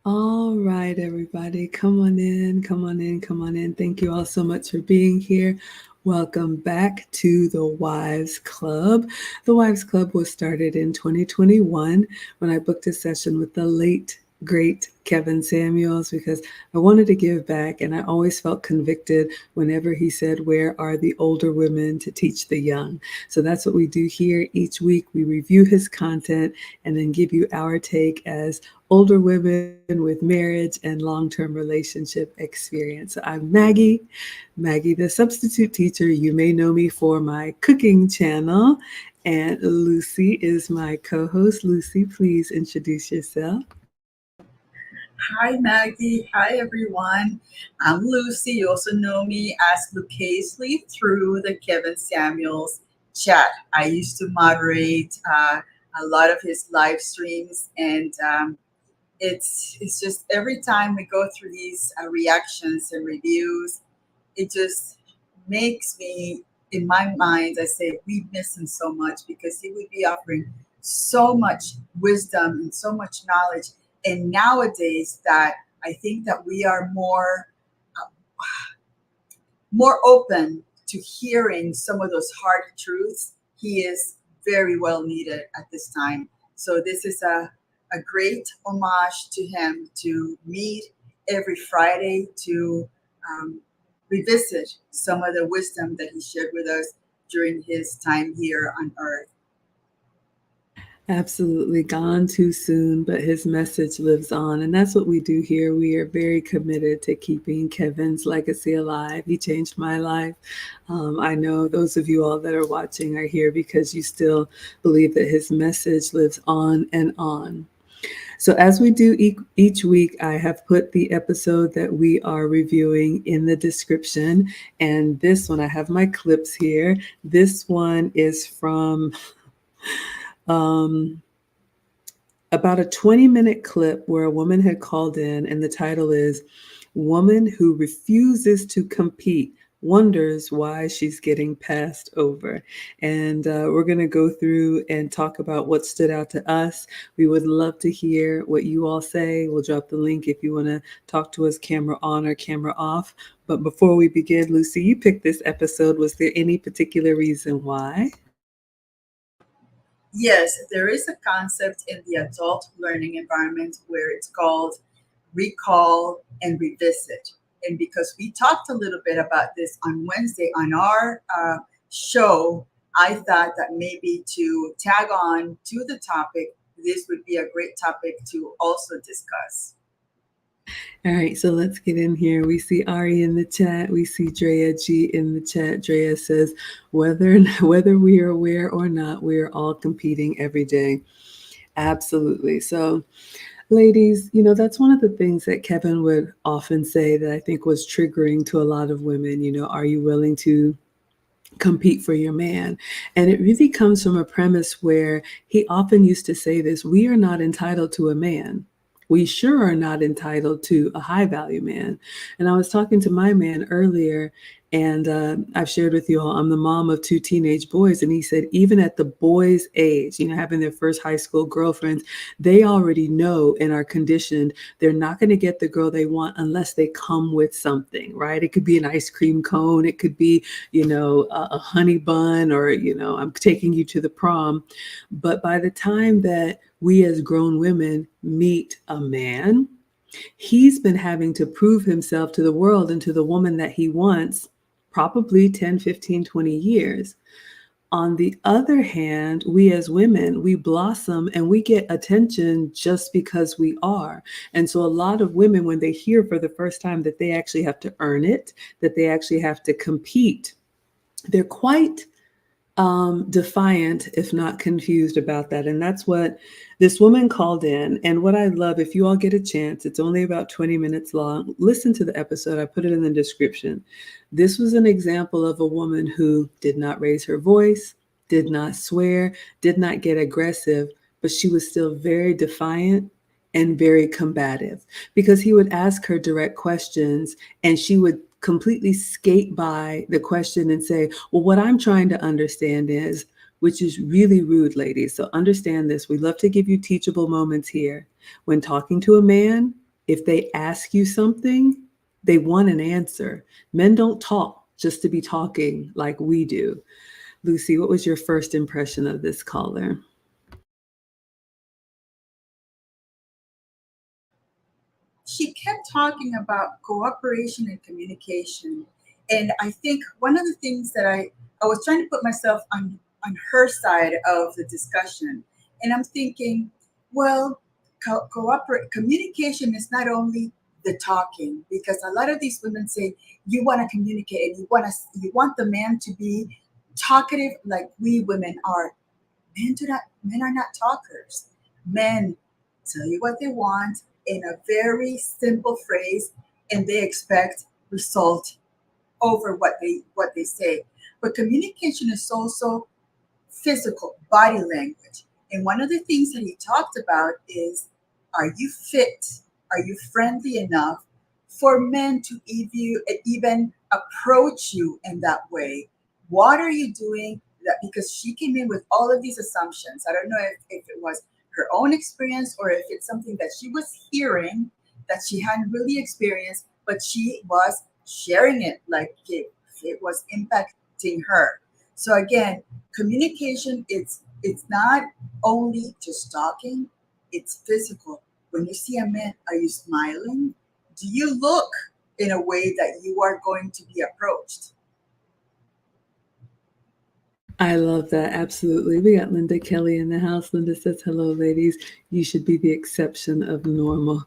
All right, everybody, come on in, come on in, come on in. Thank you all so much for being here. Welcome back to the Wives Club. The Wives Club was started in 2021 when I booked a session with the late, great Kevin Samuels because I wanted to give back, and I always felt convicted whenever he said, "Where are the older women to teach the young?" So that's what we do here. Each week we review his content and then give you our take as older women with marriage and long-term relationship experience. So I'm Maggie, the substitute teacher. You may know me for my cooking channel. And Lucy is my co-host. Lucy, please introduce yourself. Hi, Maggie. Hi, everyone. I'm Lucy. You also know me as Lucasely through the Kevin Samuels chat. I used to moderate a lot of his live streams, and it's just every time we go through these reactions and reviews, it just makes me, in my mind, I say we miss him so much because he would be offering so much wisdom and so much knowledge. And nowadays, that I think that we are uh, more open to hearing some of those hard truths. He is very well needed at this time. So this is a great homage to him to meet every Friday to um, revisit some of the wisdom that he shared with us during his time here on earth. Absolutely gone too soon, but his message lives on. And that's what we do here. We are very committed to keeping Kevin's legacy alive. He changed my life. I know those of you all that are watching are here because you still believe that his message lives on and on. So, as we do each week, I have put the episode that we are reviewing in the description. And this one, I have my clips here. This one is from um, about a 20-minute clip where a woman had called in, and the title is Woman Who Refuses to Compete Wonders Why She's Getting Passed Over. And we're going to go through and talk about what stood out to us. We would love to hear what you all say. We'll drop the link if you want to talk to us, camera on or camera off. But before we begin, Lucy, you picked this episode. Was there any particular reason why? Yes, there is a concept in the adult learning environment where it's called recall and revisit. And because we talked a little bit about this on Wednesday on our show, I thought that maybe to tag on to the topic, this would be a great topic to also discuss. All right, so let's get in here. We see Ari in the chat. We see Drea G in the chat. Drea says, whether we are aware or not, we are all competing every day. Absolutely. So, ladies, that's one of the things that Kevin would often say that I think was triggering to a lot of women. Are you willing to compete for your man? And it really comes from a premise where he often used to say this: we are not entitled to a man. We sure are not entitled to a high value man. And I was talking to my man earlier, and I've shared with you all, I'm the mom of two teenage boys. And he said, even at the boys' age, having their first high school girlfriends, they already know and are conditioned they're not going to get the girl they want unless they come with something, right? It could be an ice cream cone. It could be, a honey bun, or, I'm taking you to the prom. But by the time that we as grown women meet a man, he's been having to prove himself to the world and to the woman that he wants, probably 10, 15, 20 years. On the other hand, we as women, we blossom and we get attention just because we are. And so a lot of women, when they hear for the first time that they actually have to earn it, that they actually have to compete, they're quite defiant, if not confused about that. And that's what this woman called in. And what I love, if you all get a chance, it's only about 20 minutes long. Listen to the episode. I put it in the description. This was an example of a woman who did not raise her voice, did not swear, did not get aggressive, but she was still very defiant and very combative, because he would ask her direct questions and she would completely skate by the question and say, well, what I'm trying to understand is, which is really rude, ladies. So understand this. We love to give you teachable moments here. When talking to a man, If they ask you something, they want an answer. Men don't talk just to be talking like we do. Lucy, what was your first impression of this caller? She kept talking about cooperation and communication. And I think one of the things that I was trying to put myself on her side of the discussion. And I'm thinking, well, cooperate communication is not only the talking, because a lot of these women say you want to communicate and you want the man to be talkative like we women are. Men are not talkers. Men tell you what they want in a very simple phrase, and they expect result over what they say. But communication is also physical body language. And one of the things that he talked about is, are you fit? Are you friendly enough for men to even approach you in that way? What are you doing? That because she came in with all of these assumptions. I don't know if it was her own experience or if it's something that she was hearing that she hadn't really experienced, but she was sharing it like it was impacting her. So again, communication, it's not only just talking, it's physical. When you see a man, are you smiling? Do you look in a way that you are going to be approached? I love that. Absolutely. We got Linda Kelly in the house. Linda says, hello, ladies. You should be the exception of normal.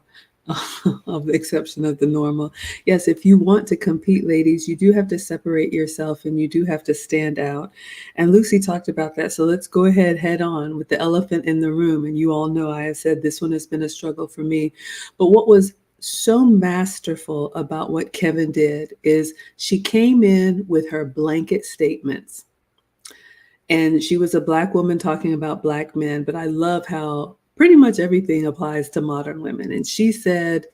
Of the exception of the normal. Yes, if you want to compete, ladies, you do have to separate yourself and you do have to stand out. And Lucy talked about that. So let's go ahead head on with the elephant in the room. And you all know I have said this one has been a struggle for me. But what was so masterful about what Kevin did is she came in with her blanket statements, and she was a Black woman talking about Black men, but I love how pretty much everything applies to modern women. And she said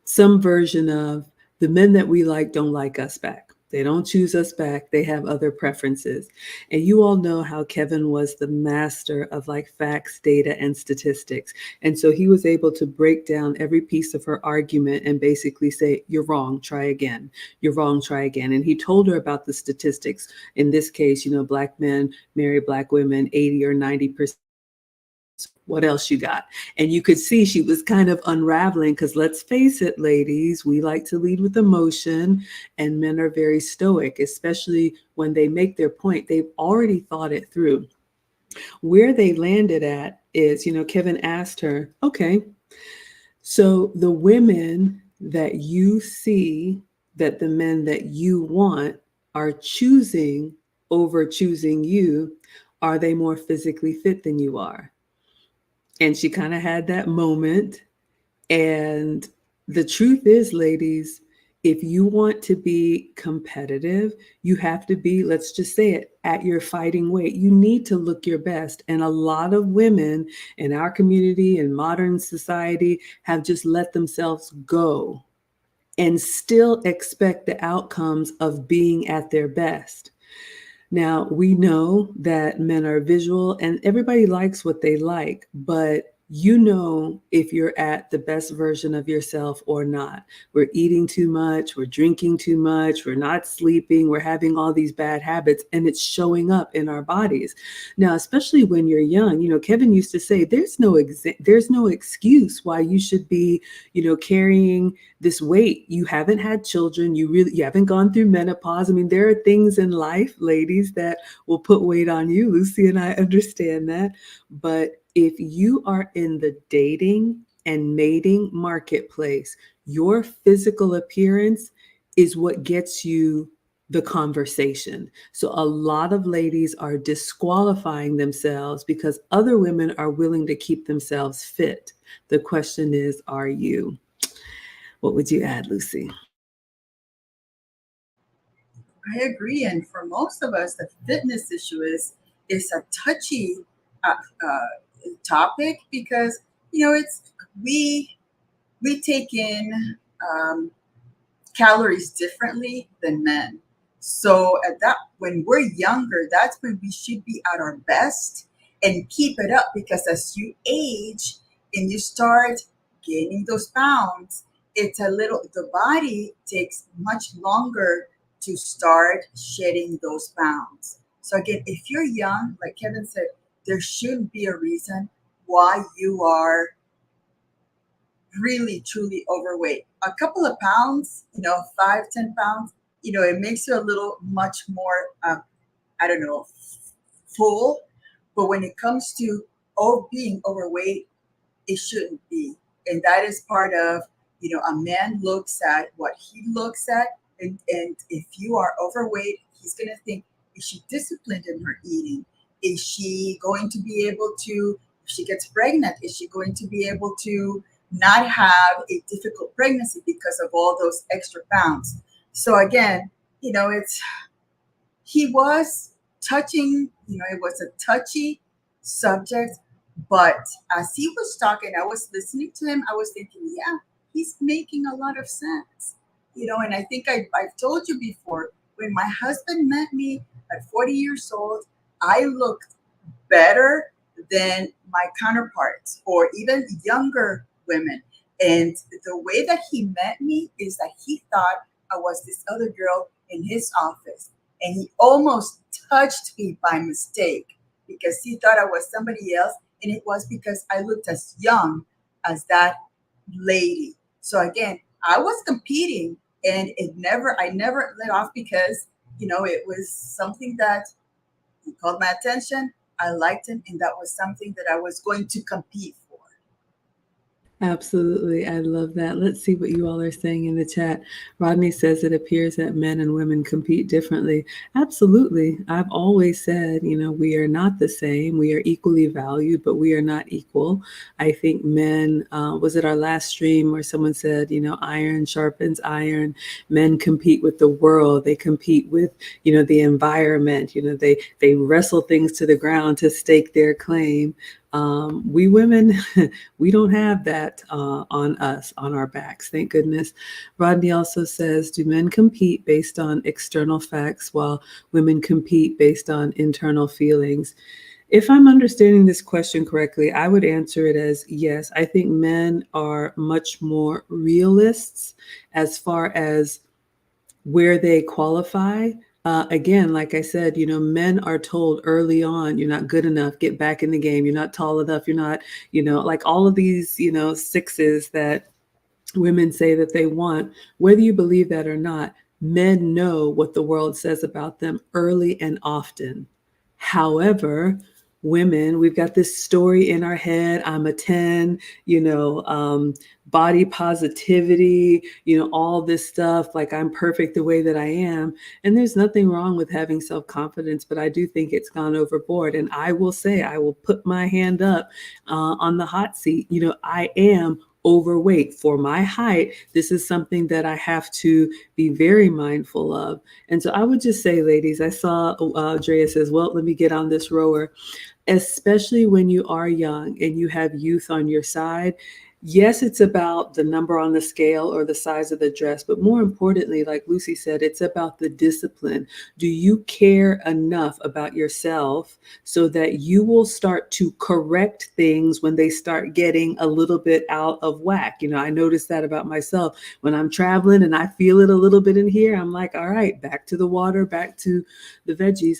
some version of, the men that we like don't like us back. They don't choose us back. They have other preferences. And you all know how Kevin was the master of like facts, data, and statistics. And so he was able to break down every piece of her argument and basically say, you're wrong, try again. You're wrong, try again. And he told her about the statistics. In this case, Black men marry Black women 80 or 90%. What else you got? And you could see she was kind of unraveling because let's face it, ladies, we like to lead with emotion and men are very stoic, especially when they make their point. They've already thought it through. Where they landed at is, Kevin asked her, okay, so the women that you see that the men that you want are choosing over choosing you, are they more physically fit than you are? And she kind of had that moment. And the truth is, ladies, if you want to be competitive, you have to be, let's just say it, at your fighting weight. You need to look your best. And a lot of women in our community and modern society have just let themselves go and still expect the outcomes of being at their best. Now, we know that men are visual and everybody likes what they like, but if you're at the best version of yourself or not. We're eating too much, we're drinking too much, we're not sleeping, we're having all these bad habits, and it's showing up in our bodies. Now, especially when you're young, Kevin used to say there's no excuse why you should be, carrying this weight. You haven't had children, you haven't gone through menopause. I mean, there are things in life, ladies, that will put weight on you. Lucy and I understand that. But if you are in the dating and mating marketplace, your physical appearance is what gets you the conversation. So a lot of ladies are disqualifying themselves because other women are willing to keep themselves fit. The question is, are you? What would you add, Lucy? I agree. And for most of us, the fitness issue is a touchy uh, topic because it's we take in calories differently than men. So at that when we're younger, that's when we should be at our best and keep it up because as you age and you start gaining those pounds, it's a little, the body takes much longer to start shedding those pounds. So again, if you're young, like Kevin said, there shouldn't be a reason why you are really truly overweight. A couple of pounds, 5, 10 pounds, it makes you a little much more, I don't know, full. But when it comes to being overweight, it shouldn't be. And that is part of, a man looks at what he looks at. And if you are overweight, he's going to think, is she disciplined in her eating? Is she going to be able to, if she gets pregnant, is she going to be able to not have a difficult pregnancy because of all those extra pounds? So again, it's, he was touching, it was a touchy subject, but as he was talking, I was listening to him, I was thinking, yeah, he's making a lot of sense. And I think I've told you before, when my husband met me at 40 years old, I looked better than my counterparts or even younger women. And the way that he met me is that he thought I was this other girl in his office. And he almost touched me by mistake because he thought I was somebody else. And it was because I looked as young as that lady. So again, I was competing and I never let off because, it was something that he called my attention. I liked him, and that was something that I was going to compete for. Absolutely. I love that. Let's see what you all are saying in the chat. Rodney says it appears that men and women compete differently. Absolutely. I've always said, we are not the same. We are equally valued, but we are not equal. I think men, was it our last stream where someone said, iron sharpens iron. Men compete with the world. They compete with, the environment. They wrestle things to the ground to stake their claim. We women, we don't have that on us, on our backs, thank goodness. Rodney also says, do men compete based on external facts while women compete based on internal feelings? If I'm understanding this question correctly, I would answer it as yes. I think men are much more realists as far as where they qualify. Again, like I said, men are told early on, you're not good enough, get back in the game, you're not tall enough, you're not, like all of these, sixes that women say that they want, whether you believe that or not, men know what the world says about them early and often. However, women, we've got this story in our head. I'm a 10, body positivity, all this stuff, like I'm perfect the way that I am. And there's nothing wrong with having self-confidence, but I do think it's gone overboard. And I will say, I will put my hand up on the hot seat. I am overweight for my height. This is something that I have to be very mindful of. And so I would just say, ladies, I saw Drea says, well, let me get on this rower, especially when you are young and you have youth on your side. Yes, it's about the number on the scale or the size of the dress, but more importantly, like Lucy said, it's about the discipline. Do you care enough about yourself so that you will start to correct things when they start getting a little bit out of whack? I noticed that about myself when I'm traveling and I feel it a little bit in here. I'm like, all right, back to the water, back to the veggies.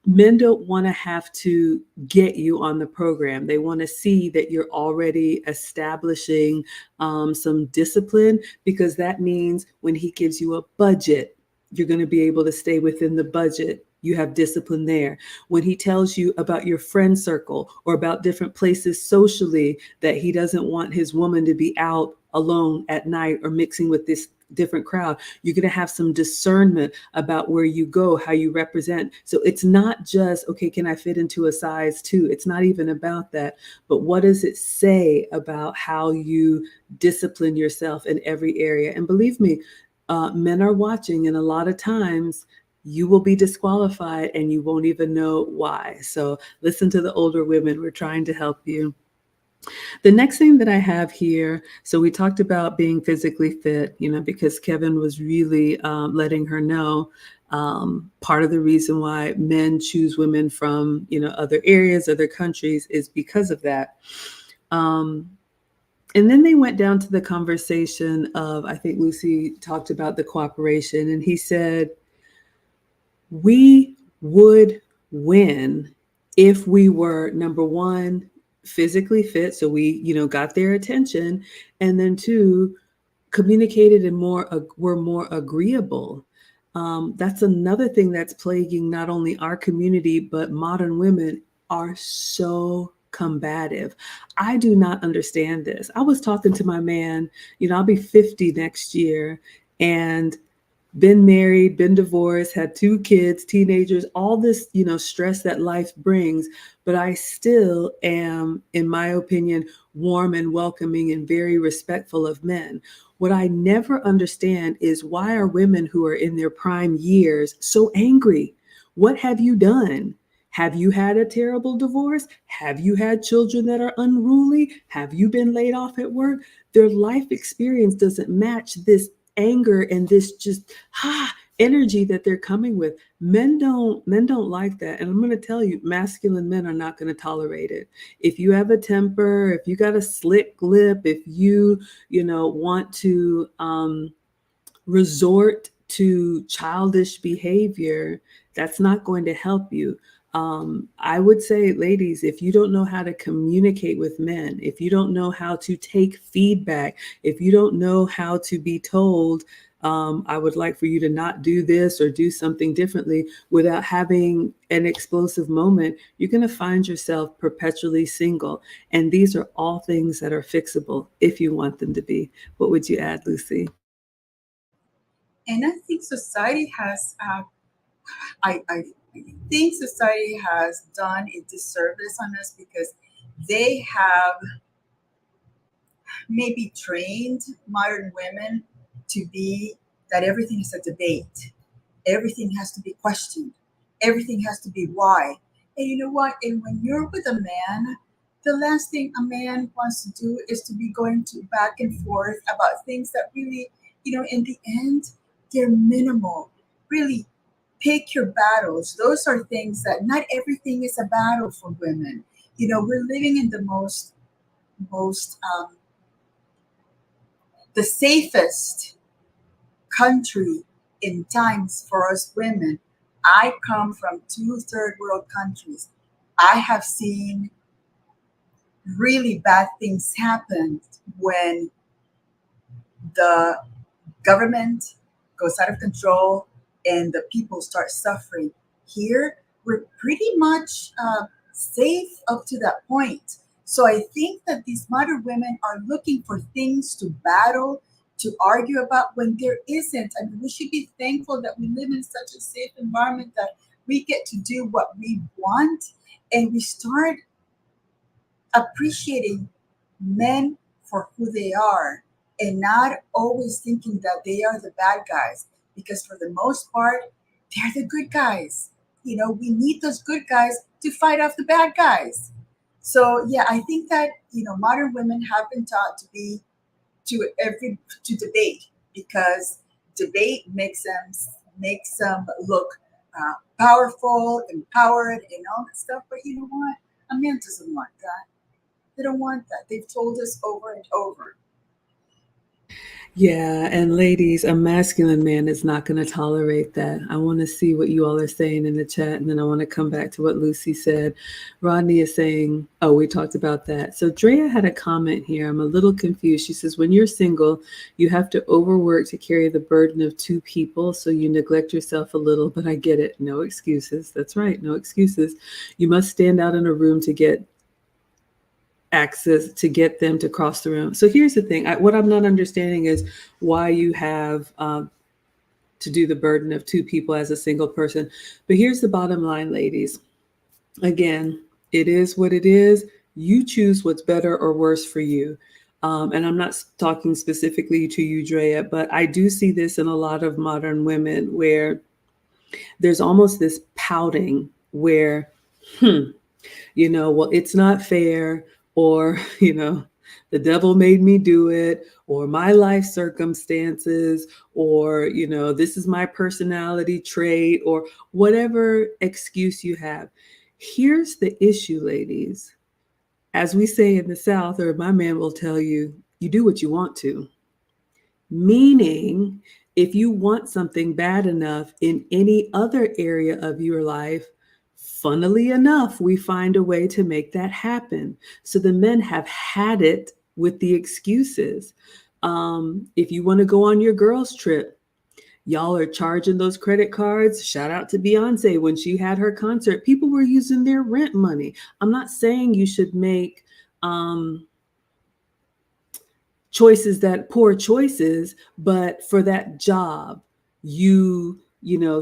Men don't want to have to get you on the program. They want to see that you're already establishing some discipline, because that means when he gives you a budget, you're going to be able to stay within the budget. You have discipline there. When he tells you about your friend circle or about different places socially that he doesn't want his woman to be out alone at night or mixing with this different crowd, you're going to have some discernment about where you go, how you represent. So it's not just, okay, can I fit into a size 2? It's not even about that. But what does it say about how you discipline yourself in every area? And believe me, men are watching, and a lot of times you will be disqualified and you won't even know why. So listen to the older women. We're trying to help you. The next thing that I have here, so we talked about being physically fit, because Kevin was really letting her know part of the reason why men choose women from, other areas, other countries is because of that. And then they went down to the conversation of, I think Lucy talked about the cooperation, and he said, we would win if we were, number one, physically fit, so we, got their attention, and then two, communicated and were more agreeable. That's another thing that's plaguing not only our community, but modern women are so combative. I do not understand this. I was talking to my man, I'll be 50 next year, and been married, been divorced, had two kids, teenagers, all this, stress that life brings. But I still am, in my opinion, warm and welcoming and very respectful of men. What I never understand is, why are women who are in their prime years so angry? What have you done? Have you had a terrible divorce? Have you had children that are unruly? Have you been laid off at work? Their life experience doesn't match this anger and this just energy that they're coming with. Men don't like that. And I'm going to tell you, masculine men are not going to tolerate it. If you have a temper, if you got a slick lip, if want to resort to childish behavior, that's not going to help you. I would say, ladies, if you don't know how to communicate with men, if you don't know how to take feedback, if you don't know how to be told, I would like for you to not do this or do something differently, without having an explosive moment, you're going to find yourself perpetually single. And these are all things that are fixable if you want them to be. What would you add, Lucy? And I think society has, I think society has done a disservice on us because they have maybe trained modern women to be that everything is a debate, everything has to be questioned, everything has to be why. And you know what? And when you're with a man, the last thing a man wants to do is to be going to back and forth about things that really, in the end, they're minimal. Really, pick your battles. Those are things that not everything is a battle for women. We're living in the most the safest country in times for us women. I come from two third world countries. I have seen really bad things happen when the government goes out of control and the people start suffering. Here, we're pretty much safe up to that point. So I think that these modern women are looking for things to battle, to argue about when there isn't. I mean, we should be thankful that we live in such a safe environment that we get to do what we want, and we start appreciating men for who they are and not always thinking that they are the bad guys, because for the most part they're the good guys. We need those good guys to fight off the bad guys. So yeah, I think that modern women have been taught to be to debate, because debate makes them look powerful, empowered, and all that stuff. But you know what? A man doesn't want that. They don't want that. They've told us over and over. Yeah, and ladies, a masculine man is not going to tolerate that. I want to see what you all are saying in the chat, and then I want to come back to what Lucy said. Rodney is saying, oh, we talked about that. So Drea had a comment here. I'm a little confused. She says, when you're single, you have to overwork to carry the burden of two people, so you neglect yourself a little, but I get it. No excuses. That's right. No excuses. You must stand out in a room to get access, to get them to cross the room. So here's the thing. What I'm not understanding is why you have to do the burden of two people as a single person. But here's the bottom line, ladies. Again, it is what it is. You choose what's better or worse for you. And I'm not talking specifically to you, Drea, but I do see this in a lot of modern women where there's almost this pouting where, well, it's not fair, or, the devil made me do it, or my life circumstances, or, this is my personality trait, or whatever excuse you have. Here's the issue, ladies. As we say in the South, or my man will tell you, you do what you want to. Meaning, if you want something bad enough in any other area of your life, funnily enough, we find a way to make that happen. So the men have had it with the excuses. If you want to go on your girls' trip, y'all are charging those credit cards. Shout out to Beyonce when she had her concert. People were using their rent money. I'm not saying you should make um, choices that poor choices, but for that job,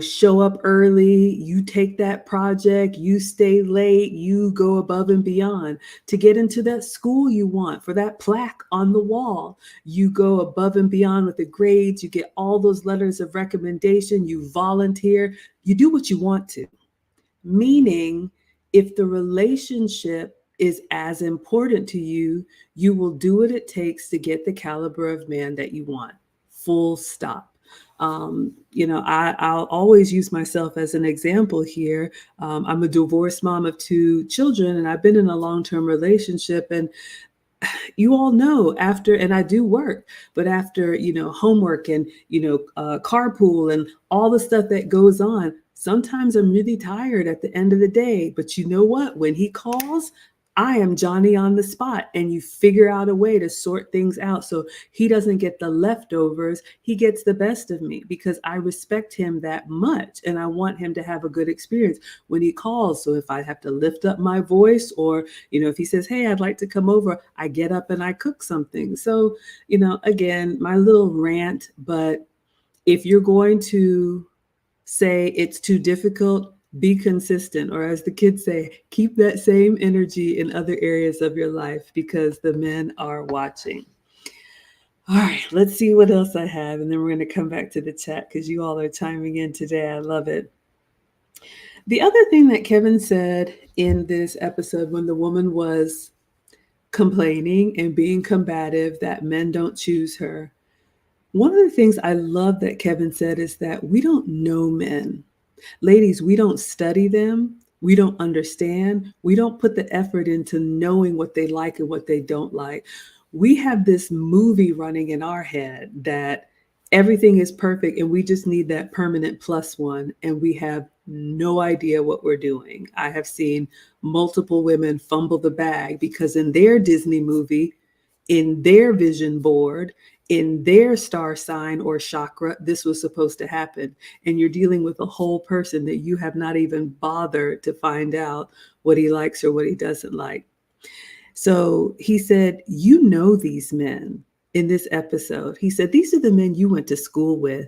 show up early, you take that project, you stay late, you go above and beyond to get into that school you want. For that plaque on the wall, you go above and beyond with the grades, you get all those letters of recommendation, you volunteer, you do what you want to. Meaning, if the relationship is as important to you, you will do what it takes to get the caliber of man that you want. Full stop. I'll always use myself as an example here. I'm a divorced mom of two children, and I've been in a long-term relationship. And you all know after, and I do work, but after, homework and, carpool and all the stuff that goes on, sometimes I'm really tired at the end of the day. But you know what? When he calls, I am Johnny on the spot, and you figure out a way to sort things out so he doesn't get the leftovers. He gets the best of me because I respect him that much and I want him to have a good experience when he calls. So if I have to lift up my voice, or if he says, hey, I'd like to come over, I get up and I cook something. So, again, my little rant, but if you're going to say it's too difficult, be consistent. Or as the kids say, keep that same energy in other areas of your life because the men are watching. All right, let's see what else I have. And then we're going to come back to the chat because you all are chiming in today. I love it. The other thing that Kevin said in this episode when the woman was complaining and being combative that men don't choose her, one of the things I love that Kevin said is that we don't know men. Ladies, we don't study them. We don't understand. We don't put the effort into knowing what they like and what they don't like. We have this movie running in our head that everything is perfect and we just need that permanent plus one, and we have no idea what we're doing. I have seen multiple women fumble the bag because in their Disney movie, in their vision board, in their star sign or chakra, this was supposed to happen. And you're dealing with a whole person that you have not even bothered to find out what he likes or what he doesn't like. So he said, you know, these men in this episode, he said, these are the men you went to school with.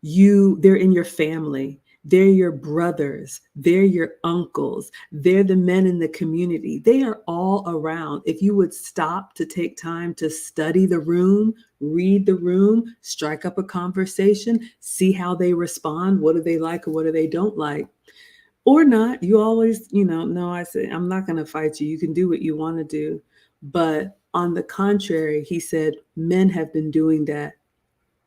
They're in your family. They're your brothers. They're your uncles. They're the men in the community. They are all around. If you would stop to take time to study the room, read the room, strike up a conversation, see how they respond. What do they like or what do they don't like? Or not. You always, no, I say, I'm not going to fight you. You can do what you want to do. But on the contrary, he said, men have been doing that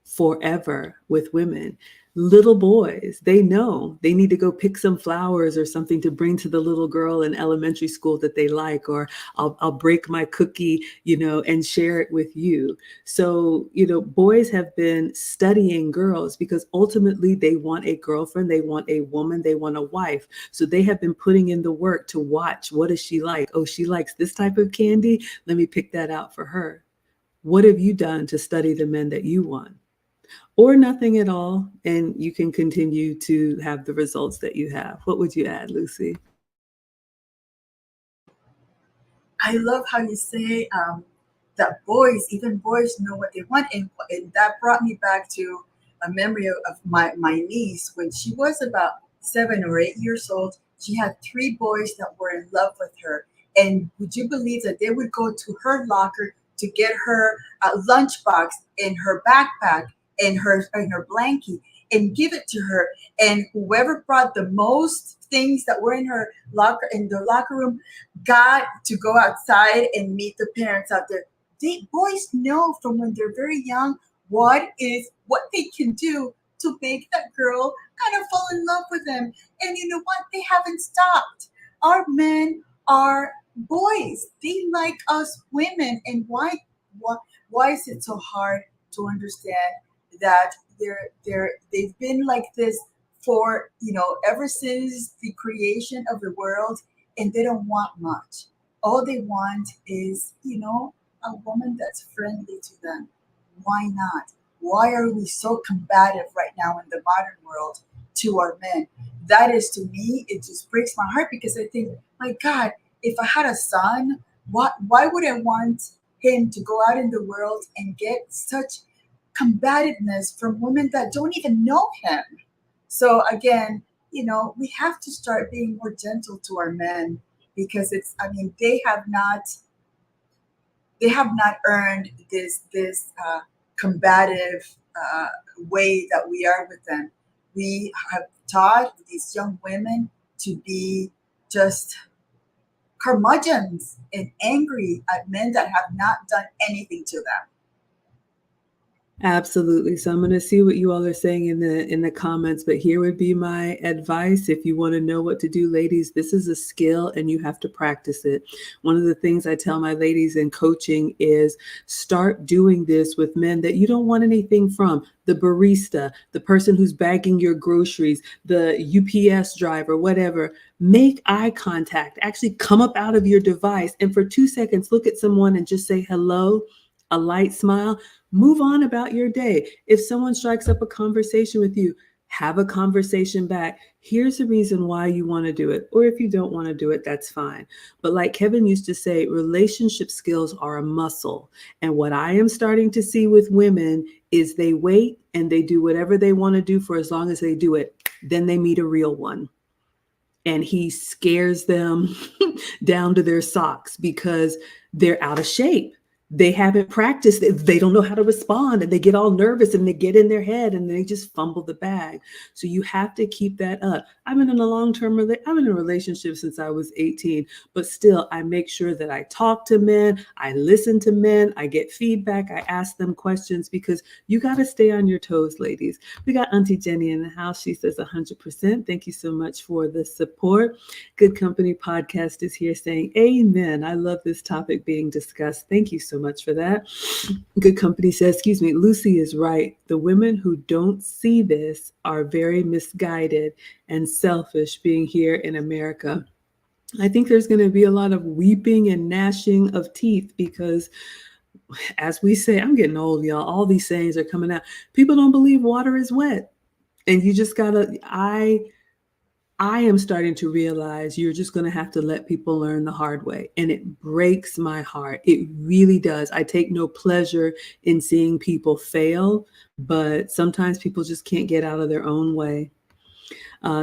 forever with women. Little boys, they know they need to go pick some flowers or something to bring to the little girl in elementary school that they like, or I'll break my cookie, and share it with you. So, boys have been studying girls because ultimately they want a girlfriend, they want a woman, they want a wife. So they have been putting in the work to watch, what does she like? Oh, she likes this type of candy. Let me pick that out for her. What have you done to study the men that you want? Or nothing at all, and you can continue to have the results that you have. What would you add, Lucy? I love how you say that even boys know what they want. And that brought me back to a memory of my niece when she was about 7 or 8 years old. She had three boys that were in love with her. And would you believe that they would go to her locker to get her lunchbox and her backpack and her blankie and give it to her? And whoever brought the most things that were in the locker room got to go outside and meet the parents out there. Boys know from when they're very young what they can do to make that girl kind of fall in love with them. And you know what? They haven't stopped. Our men are boys, they like us women. And why why is it so hard to understand that they've been like this for, ever since the creation of the world, and they don't want much. All they want is, a woman that's friendly to them. Why not? Why are we so combative right now in the modern world to our men? That is, to me, it just breaks my heart, because I think, my God, if I had a son, why would I want him to go out in the world and get such combativeness from women that don't even know him? So again, we have to start being more gentle to our men, because I mean, they have not earned this combative way that we are with them. We have taught these young women to be just curmudgeons and angry at men that have not done anything to them. Absolutely. So I'm going to see what you all are saying in the comments, but here would be my advice. If you want to know what to do, ladies, this is a skill and you have to practice it. One of the things I tell my ladies in coaching is start doing this with men that you don't want anything from. The barista, the person who's bagging your groceries, the UPS driver, whatever. Make eye contact. Actually come up out of your device and for 2 seconds look at someone and just say hello, a light smile. Move on about your day. If someone strikes up a conversation with you, have a conversation back. Here's the reason why you want to do it. Or if you don't want to do it, that's fine. But like Kevin used to say, relationship skills are a muscle. And what I am starting to see with women is they wait and they do whatever they want to do for as long as they do it. Then they meet a real one. And he scares them down to their socks because they're out of shape. They haven't practiced. They don't know how to respond and they get all nervous and they get in their head and they just fumble the bag. So you have to keep that up. I've been in a relationship since I was 18, but still I make sure that I talk to men, I listen to men, I get feedback, I ask them questions because you got to stay on your toes, ladies. We got Auntie Jenny in the house. She says 100%. Thank you so much for the support. Good Company Podcast is here saying amen. I love this topic being discussed. Thank you so much for that. Good Company says, excuse me, Lucy is right. The women who don't see this are very misguided and selfish being here in America. I think there's going to be a lot of weeping and gnashing of teeth because, as we say, I'm getting old, y'all. All these sayings are coming out. People don't believe water is wet. And you just got to, I am starting to realize you're just going to have to let people learn the hard way. And it breaks my heart. It really does. I take no pleasure in seeing people fail, but sometimes people just can't get out of their own way.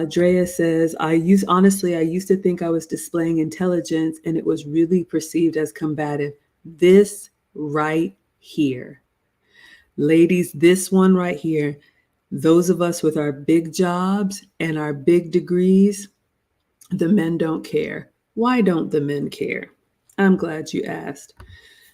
Drea says, I used to think I was displaying intelligence and it was really perceived as combative. This right here. Ladies, this one right here. Those of us with our big jobs and our big degrees, the men don't care. Why don't the men care? I'm glad you asked.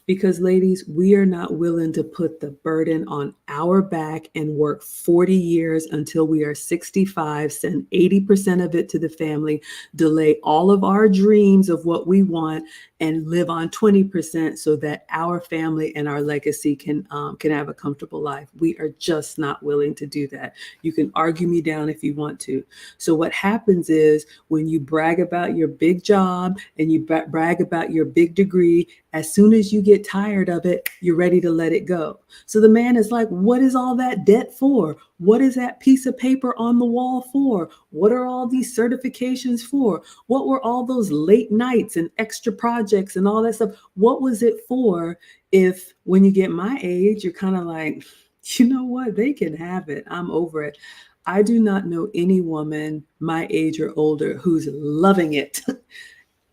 Because, ladies, we are not willing to put the burden on our back and work 40 years until we are 65, send 80% of it to the family, delay all of our dreams of what we want, and live on 20% so that our family and our legacy can have a comfortable life. We are just not willing to do that. You can argue me down if you want to. So what happens is when you brag about your big job and you brag about your big degree, as soon as you get tired of it, you're ready to let it go. So the man is like, what is all that debt for? What is that piece of paper on the wall for? What are all these certifications for? What were all those late nights and extra projects and all that stuff? What was it for if when you get my age, you're kind of like, you know what? They can have it. I'm over it. I do not know any woman my age or older who's loving it.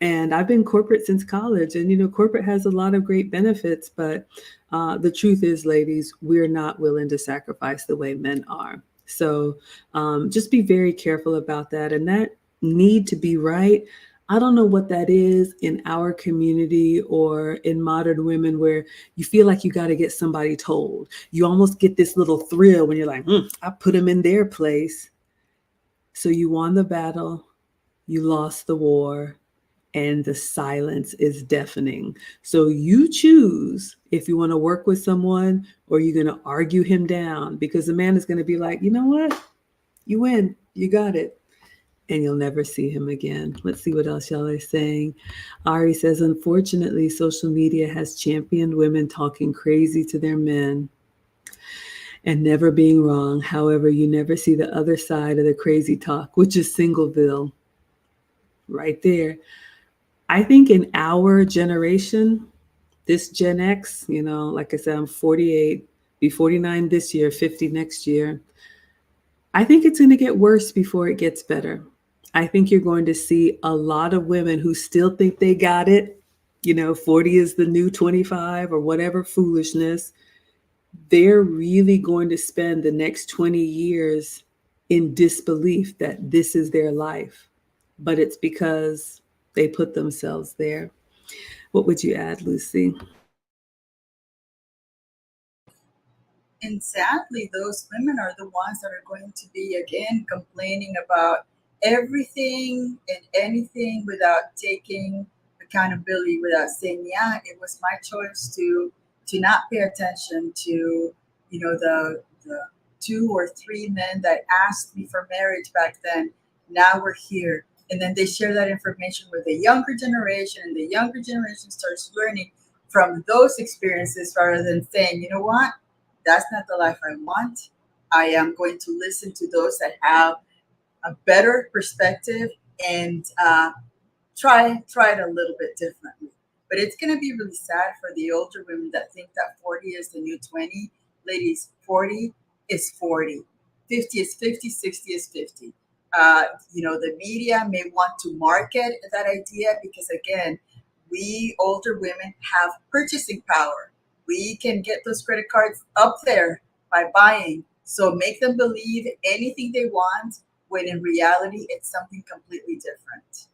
And I've been corporate since college, and corporate has a lot of great benefits, but the truth is, ladies, we're not willing to sacrifice the way men are. So just be very careful about that. And that need to be right. I don't know what that is in our community or in modern women where you feel like you got to get somebody told. You almost get this little thrill when you're like, I put them in their place. So you won the battle, you lost the war, and the silence is deafening. So you choose if you want to work with someone or you're going to argue him down, because the man is going to be like, you know what? You win. You got it. And you'll never see him again. Let's see what else y'all are saying. Ari says, unfortunately, social media has championed women talking crazy to their men and never being wrong. However, you never see the other side of the crazy talk, which is Singleville right there. I think in our generation, this Gen X, like I said, I'm 48, be 49 this year, 50 next year. I think it's going to get worse before it gets better. I think you're going to see a lot of women who still think they got it. 40 is the new 25 or whatever foolishness. They're really going to spend the next 20 years in disbelief that this is their life. But it's because they put themselves there. What would you add, Lucy? And sadly, those women are the ones that are going to be again complaining about everything and anything without taking accountability, without saying, "Yeah, it was my choice to not pay attention to, the two or three men that asked me for marriage back then. Now we're here." And then they share that information with the younger generation, and the younger generation starts learning from those experiences rather than saying, "You know what? That's not the life I want. I am going to listen to those that have a better perspective and try it a little bit differently." But it's going to be really sad for the older women that think that 40 is the new 20. Ladies, 40 is 40. 50 is 50, 60 is 50. The media may want to market that idea because, again, we older women have purchasing power. We can get those credit cards up there by buying. So make them believe anything they want when in reality it's something completely different.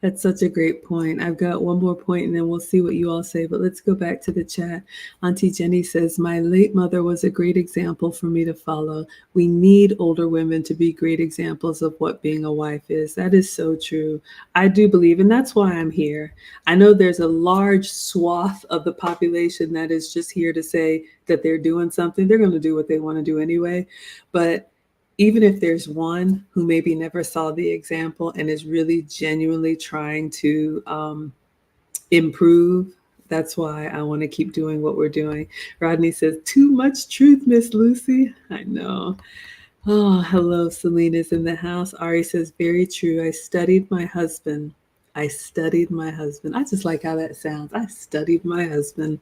That's such a great point. I've got one more point and then we'll see what you all say. But let's go back to the chat. Auntie Jenny says, my late mother was a great example for me to follow. We need older women to be great examples of what being a wife is. That is so true. I do believe, and that's why I'm here. I know there's a large swath of the population that is just here to say that they're doing something. They're going to do what they want to do anyway. But even if there's one who maybe never saw the example and is really genuinely trying to improve, that's why I want to keep doing what we're doing. Rodney says, too much truth, Miss Lucy. I know. Oh, hello, Selena's in the house. Ari says, very true. I studied my husband. I studied my husband. I just like how that sounds. I studied my husband.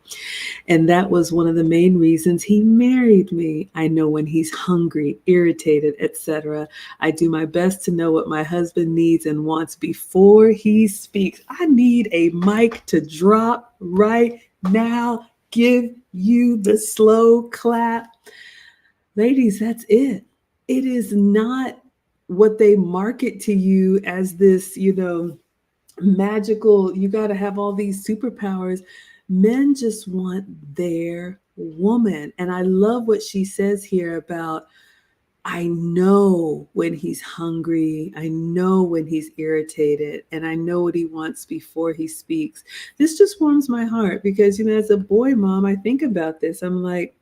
And that was one of the main reasons he married me. I know when he's hungry, irritated, etc. I do my best to know what my husband needs and wants before he speaks. I need a mic to drop right now. Give you the slow clap. Ladies, that's it. It is not what they market to you as this, magical, you got to have all these superpowers. Men just want their woman. And I love what she says here about, I know when he's hungry, I know when he's irritated, and I know what he wants before he speaks. This just warms my heart because, as a boy mom, I think about this. I'm like,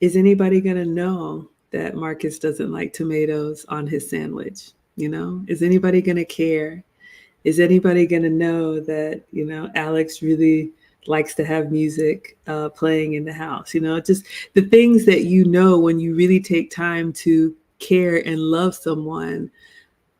is anybody going to know that Marcus doesn't like tomatoes on his sandwich? Is anybody going to care? Is anybody going to know that, Alex really likes to have music playing in the house? Just the things that when you really take time to care and love someone.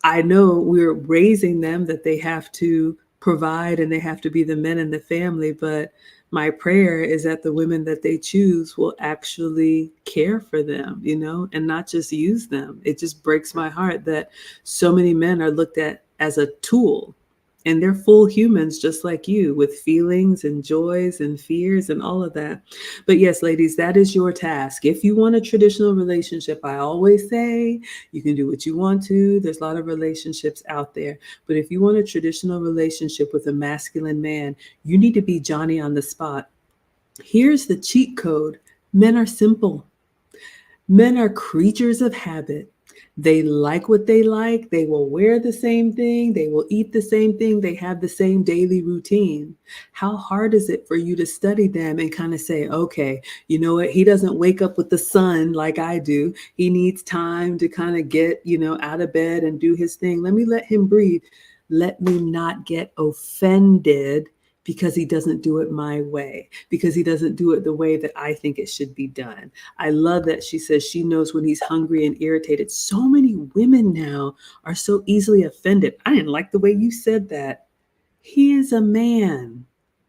I know we're raising them that they have to provide and they have to be the men in the family, but my prayer is that the women that they choose will actually care for them, and not just use them. It just breaks my heart that so many men are looked at as a tool, and they're full humans just like you, with feelings and joys and fears and all of that. But yes, ladies, that is your task. If you want a traditional relationship, I always say you can do what you want to. There's a lot of relationships out there. But if you want a traditional relationship with a masculine man, you need to be Johnny on the spot. Here's the cheat code. Men are simple. Men are creatures of habit. They like what they like. They will wear the same thing. They will eat the same thing. They have the same daily routine. How hard is it for you to study them and kind of say, okay, you know what? He doesn't wake up with the sun like I do. He needs time to kind of get, out of bed and do his thing. Let me let him breathe. Let me not get offended because he doesn't do it my way, because he doesn't do it the way that I think it should be done. I love that she says she knows when he's hungry and irritated. So many women now are so easily offended. I didn't like the way you said that. He is a man.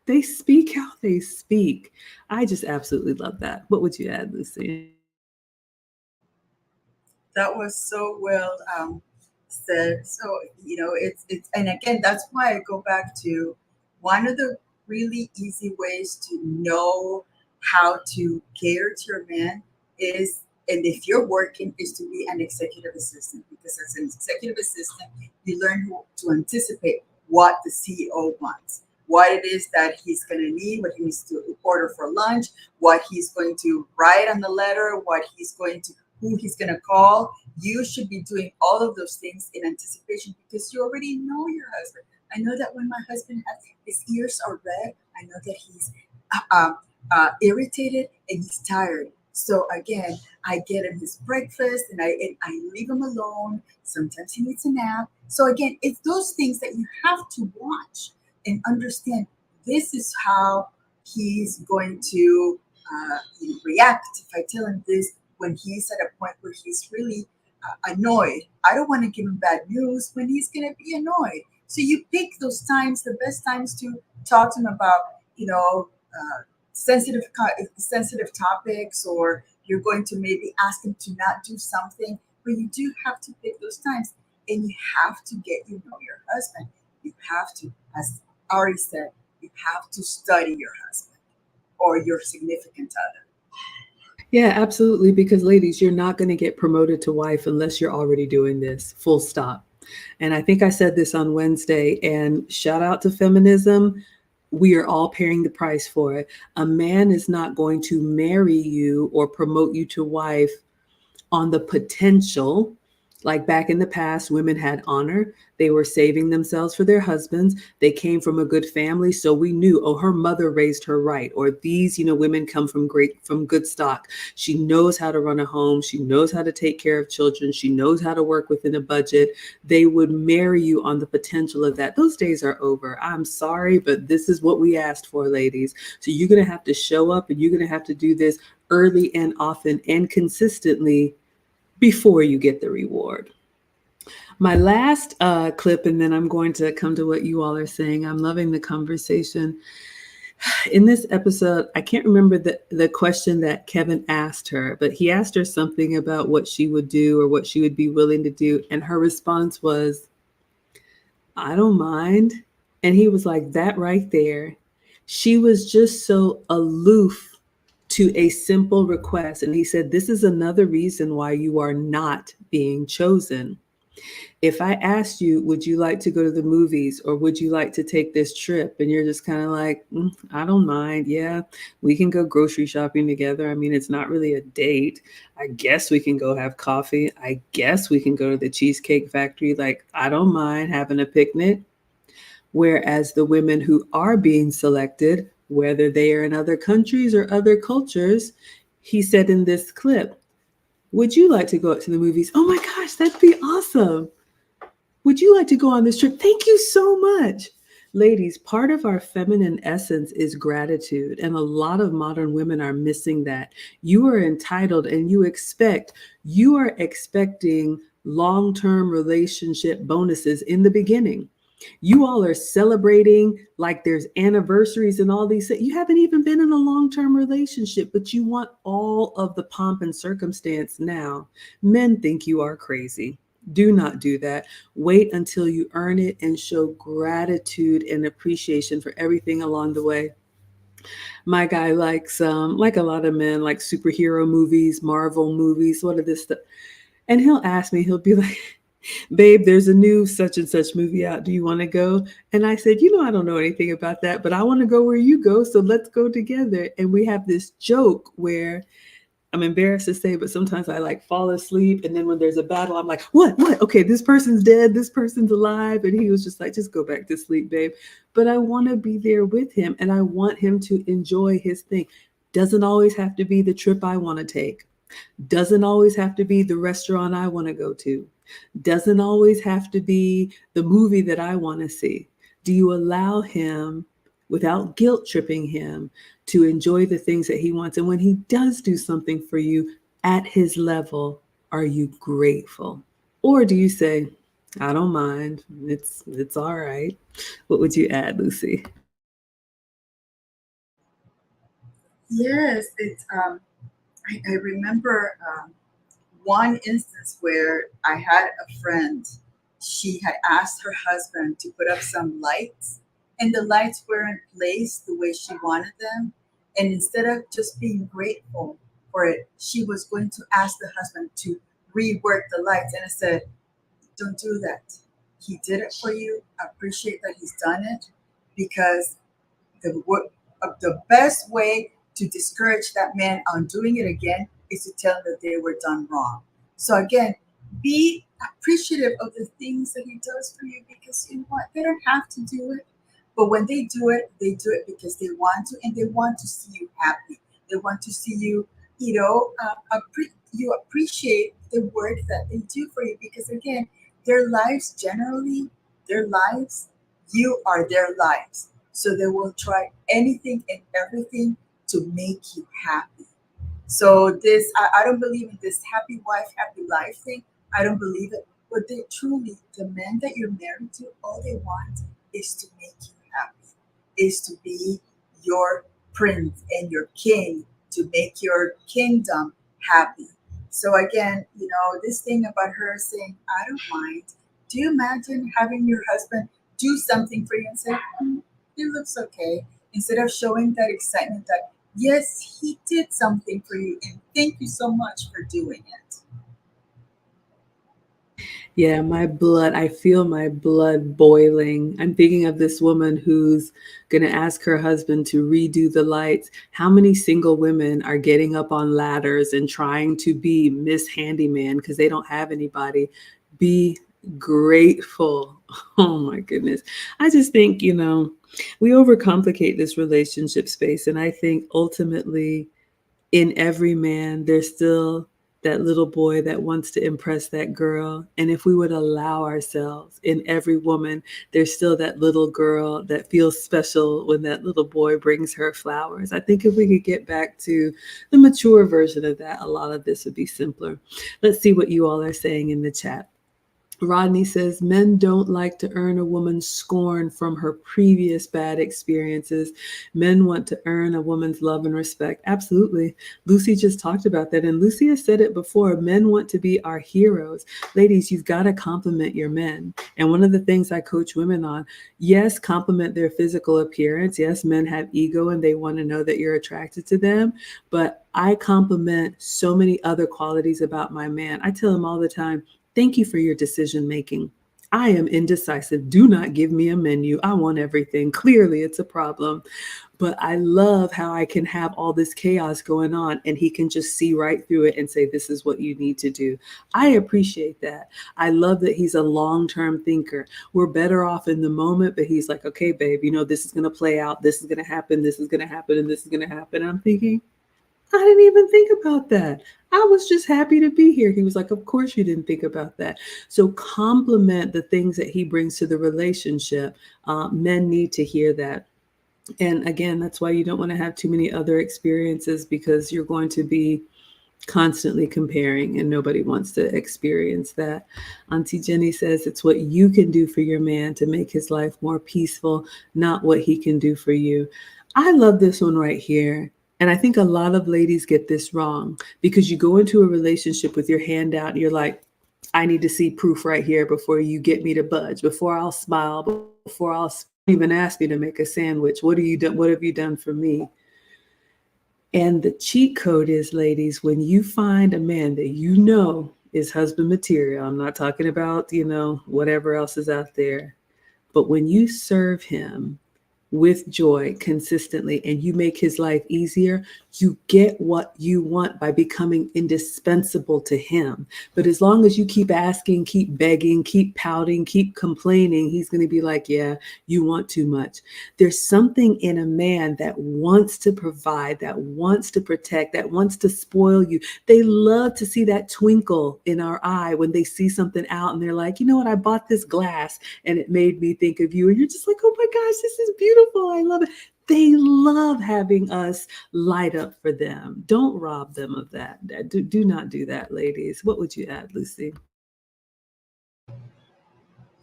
They speak how they speak. I just absolutely love that. What would you add, Lucy? That was so well said. So it's and again, that's why I go back to one of the really easy ways to know how to cater to your man is, and if you're working, is to be an executive assistant, because as an executive assistant, you learn to anticipate what the CEO wants, what it is that he's going to need, what he needs to order for lunch, what he's going to write on the letter, what he's going to, who he's going to call. You should be doing all of those things in anticipation because you already know your husband. I know that when my husband has his ears are red, I know that he's uh, irritated and he's tired. So again, I get him his breakfast and I leave him alone. Sometimes he needs a nap. So again, it's those things that you have to watch and understand. This is how he's going to react if I tell him this when he's at a point where he's really annoyed. I don't want to give him bad news when he's going to be annoyed. So you pick those times, the best times to talk to him about, sensitive sensitive topics, or you're going to maybe ask him to not do something. But you do have to pick those times, and you have to get your husband. You have to, as Ari said, you have to study your husband or your significant other. Yeah, absolutely. Because, ladies, you're not going to get promoted to wife unless you're already doing this, full stop. And I think I said this on Wednesday, and shout out to feminism. We are all paying the price for it. A man is not going to marry you or promote you to wife on the potential. Like back in the past, women had honor. They were saving themselves for their husbands. They came from a good family. So we knew, oh, her mother raised her right. Or these, women come from good stock. She knows how to run a home. She knows how to take care of children. She knows how to work within a budget. They would marry you on the potential of that. Those days are over. I'm sorry, but this is what we asked for, ladies. So you're going to have to show up and you're going to have to do this early and often and consistently before you get the reward. My last clip, and then I'm going to come to what you all are saying. I'm loving the conversation. In this episode, I can't remember the question that Kevin asked her, but he asked her something about what she would do or what she would be willing to do. And her response was, I don't mind. And he was like, that right there. She was just so aloof to a simple request. And he said, this is another reason why you are not being chosen. If I asked you, would you like to go to the movies or would you like to take this trip? And you're just kind of like, I don't mind. Yeah, we can go grocery shopping together. I mean, it's not really a date. I guess we can go have coffee. I guess we can go to the Cheesecake Factory. Like, I don't mind having a picnic. Whereas the women who are being selected, whether they are in other countries or other cultures, he said in this clip, would you like to go out to the movies? Oh my gosh, that'd be awesome. Would you like to go on this trip? Thank you so much. Ladies, part of our feminine essence is gratitude, and a lot of modern women are missing that. You are entitled and you are expecting long term relationship bonuses in the beginning. You all are celebrating like there's anniversaries and all these things. You haven't even been in a long term relationship, but you want all of the pomp and circumstance now. Men think you are crazy. Do not do that. Wait until you earn it and show gratitude and appreciation for everything along the way. My guy likes, like a lot of men, like superhero movies, Marvel movies, what are this stuff? And he'll ask me, he'll be like, babe, there's a new such and such movie out. Do you want to go? And I said, I don't know anything about that, but I want to go where you go. So let's go together. And we have this joke where I'm embarrassed to say, but sometimes I like fall asleep. And then when there's a battle, I'm like, what? Okay, this person's dead. This person's alive. And he was just like, just go back to sleep, babe. But I want to be there with him and I want him to enjoy his thing. Doesn't always have to be the trip I want to take. Doesn't always have to be the restaurant I want to go to. Doesn't always have to be the movie that I want to see. Do you allow him, without guilt tripping him, to enjoy the things that he wants? And when he does do something for you at his level, are you grateful? Or do you say, I don't mind. It's all right. What would you add, Lucy? Yes, it's I remember one instance where I had a friend. She had asked her husband to put up some lights, and the lights weren't placed the way she wanted them. And instead of just being grateful for it, she was going to ask the husband to rework the lights. And I said, don't do that. He did it for you. I appreciate that he's done it, because the best way to discourage that man on doing it again is to tell them that they were done wrong. So again, be appreciative of the things that he does for you, because you know what, they don't have to do it, but when they do it because they want to, and they want to see you happy. They want to see you, you appreciate the work that they do for you, because again, their lives generally, their lives, you are their lives, so they will try anything and everything to make you happy. So I don't believe in this happy wife, happy life thing. I don't believe it. But they truly, the men that you're married to, all they want is to make you happy, is to be your prince and your king, to make your kingdom happy. So again, this thing about her saying, I don't mind. Do you imagine having your husband do something for you and say, it looks okay, instead of showing that excitement that, yes, he did something for you, and thank you so much for doing it. Yeah, I feel my blood boiling. I'm thinking of this woman who's going to ask her husband to redo the lights. How many single women are getting up on ladders and trying to be Miss Handyman because they don't have anybody? Be grateful. Oh my goodness. I just think, we overcomplicate this relationship space. And I think ultimately, in every man, there's still that little boy that wants to impress that girl. And if we would allow ourselves, in every woman, there's still that little girl that feels special when that little boy brings her flowers. I think if we could get back to the mature version of that, a lot of this would be simpler. Let's see what you all are saying in the chat. Rodney says men don't like to earn a woman's scorn from her previous bad experiences. Men want to earn a woman's love and respect. Absolutely. Lucy just talked about that. And Lucy has said it before. Men want to be our heroes. Ladies, you've got to compliment your men. And one of the things I coach women on, yes, compliment their physical appearance. Yes, men have ego and they want to know that you're attracted to them. But I compliment so many other qualities about my man. I tell him all the time, thank you for your decision making. I am indecisive. Do not give me a menu. I want everything. Clearly, it's a problem. But I love how I can have all this chaos going on and he can just see right through it and say, this is what you need to do. I appreciate that. I love that he's a long term thinker. We're better off in the moment, but he's like, okay, babe, this is going to play out. This is going to happen. This is going to happen. And this is going to happen. And I'm thinking, I didn't even think about that. I was just happy to be here. He was like, of course you didn't think about that. So compliment the things that he brings to the relationship. Men need to hear that. And again, that's why you don't want to have too many other experiences, because you're going to be constantly comparing and nobody wants to experience that. Auntie Jenny says it's what you can do for your man to make his life more peaceful, not what he can do for you. I love this one right here. And I think a lot of ladies get this wrong, because you go into a relationship with your hand out and you're like, I need to see proof right here before you get me to budge, before I'll smile, before I'll even ask me to make a sandwich. What have you done? What have you done for me? And the cheat code is, ladies, when you find a man that is husband material, I'm not talking about, whatever else is out there, but when you serve him with joy consistently and you make his life easier, you get what you want by becoming indispensable to him. But as long as you keep asking, keep begging, keep pouting, keep complaining, he's going to be like, yeah, you want too much. There's something in a man that wants to provide, that wants to protect, that wants to spoil you. They love to see that twinkle in our eye when they see something out and they're like, you know what, I bought this glass and it made me think of you. And you're just like, oh my gosh, this is beautiful. I love it. They love having us light up for them. Don't rob them of that. Do not do that, ladies. What would you add, Lucy?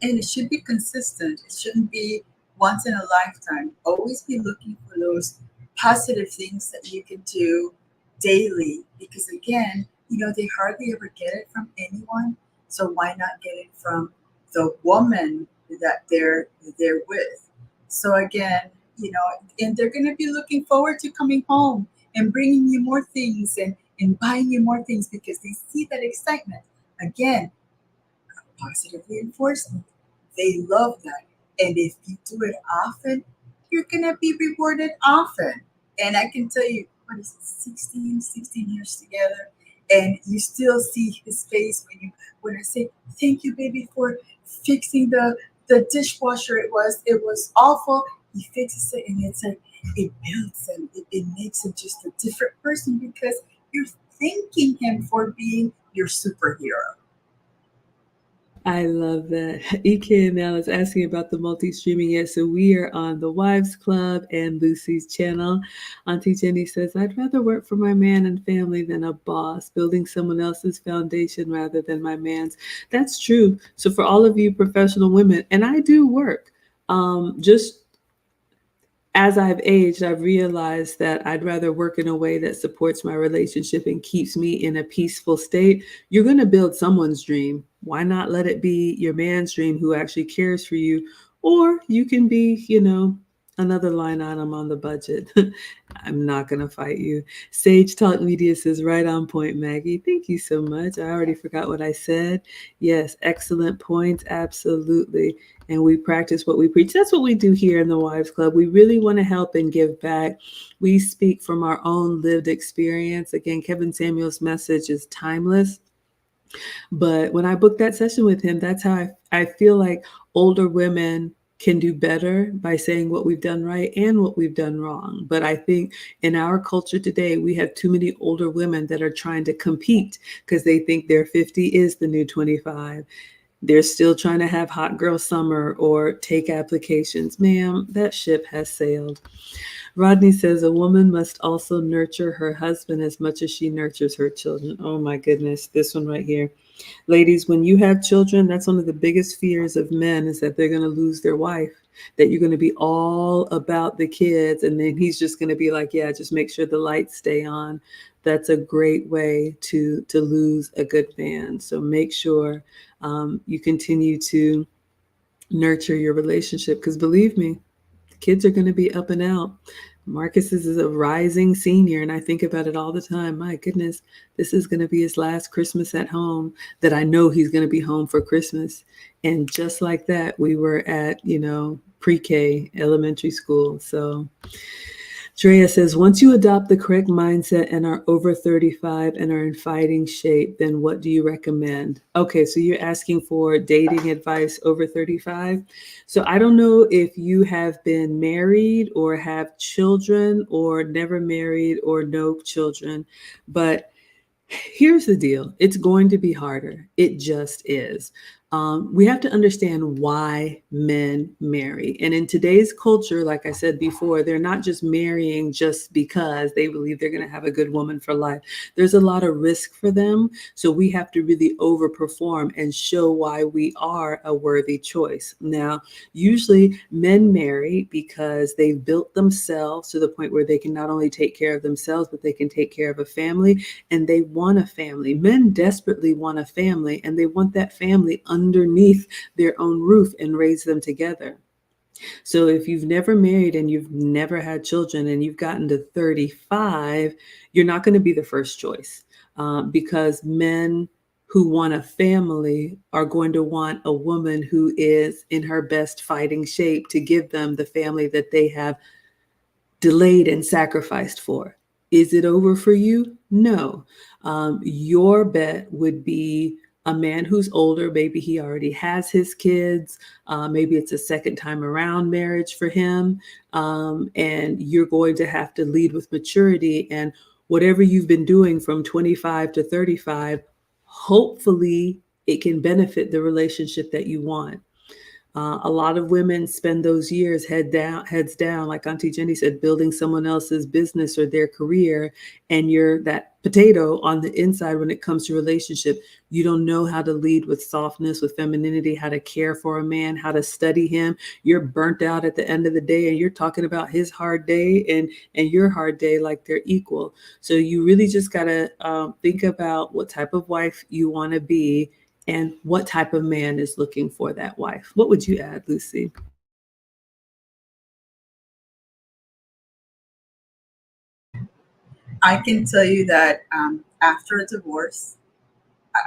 And it should be consistent. It shouldn't be once in a lifetime. Always be looking for those positive things that you can do daily. Because again, they hardly ever get it from anyone. So why not get it from the woman that they're with? So again, and they're going to be looking forward to coming home and bringing you more things and buying you more things because they see that excitement. Again, positive reinforcement. They love that. And if you do it often, you're going to be rewarded often. And I can tell you, what is it, 16 years together? And you still see his face when I say, thank you, baby, for fixing the dishwasher. It was awful. He fixes it and it's like, it builds him. It makes him just a different person because you're thanking him for being your superhero. I love that. EK now is asking about the multi-streaming yet. So we are on the Wives Club and Lucy's channel. Auntie Jenny says, I'd rather work for my man and family than a boss, building someone else's foundation rather than my man's. That's true. So for all of you professional women, and I do work, just as I've aged, I've realized that I'd rather work in a way that supports my relationship and keeps me in a peaceful state. You're going to build someone's dream. Why not let it be your man's dream who actually cares for you? Or you can be, another line item on the budget. I'm not going to fight you. Sage Talk Media says, right on point, Maggie. Thank you so much. I already forgot what I said. Yes, excellent points. Absolutely. And we practice what we preach. That's what we do here in the Wives Club. We really want to help and give back. We speak from our own lived experience. Again, Kevin Samuel's message is timeless. But when I booked that session with him, that's how I feel like older women can do better by saying what we've done right and what we've done wrong. But I think in our culture today, we have too many older women that are trying to compete because they think their 50 is the new 25. They're still trying to have hot girl summer or take applications. Ma'am, that ship has sailed. Rodney says a woman must also nurture her husband as much as she nurtures her children. Oh my goodness, this one right here. Ladies, when you have children, that's one of the biggest fears of men is that they're going to lose their wife, that you're going to be all about the kids. And then he's just going to be like, yeah, just make sure the lights stay on. That's a great way to lose a good man. So make sure you continue to nurture your relationship because believe me, the kids are going to be up and out. Marcus is a rising senior, and I think about it all the time. My goodness, this is going to be his last Christmas at home that I know he's going to be home for Christmas. And just like that, we were at, pre-K elementary school. So Drea says, once you adopt the correct mindset and are over 35 and are in fighting shape, then what do you recommend? Okay, so you're asking for dating advice over 35. So I don't know if you have been married or have children or never married or no children, but here's the deal. It's going to be harder. It just is. We have to understand why men marry. And in today's culture, like I said before, they're not just marrying just because they believe they're going to have a good woman for life. There's a lot of risk for them. So we have to really overperform and show why we are a worthy choice. Now, usually men marry because they've built themselves to the point where they can not only take care of themselves, but they can take care of a family, and they want a family. Men desperately want a family, and they want that family underneath their own roof and raise them together. So if you've never married and you've never had children and you've gotten to 35, you're not going to be the first choice because men who want a family are going to want a woman who is in her best fighting shape to give them the family that they have delayed and sacrificed for. Is it over for you? No. Your bet would be a man who's older. Maybe he already has his kids. Maybe it's a second time around marriage for him. And you're going to have to lead with maturity. And whatever you've been doing from 25 to 35, hopefully it can benefit the relationship that you want. A lot of women spend those years heads down, like Auntie Jenny said, building someone else's business or their career, and you're that potato on the inside when it comes to relationship. You don't know how to lead with softness, with femininity, how to care for a man, how to study him. You're burnt out at the end of the day, and you're talking about his hard day and your hard day like they're equal. So you really just gotta think about what type of wife you want to be and what type of man is looking for that wife. What would you add, Lucy? I can tell you that after a divorce,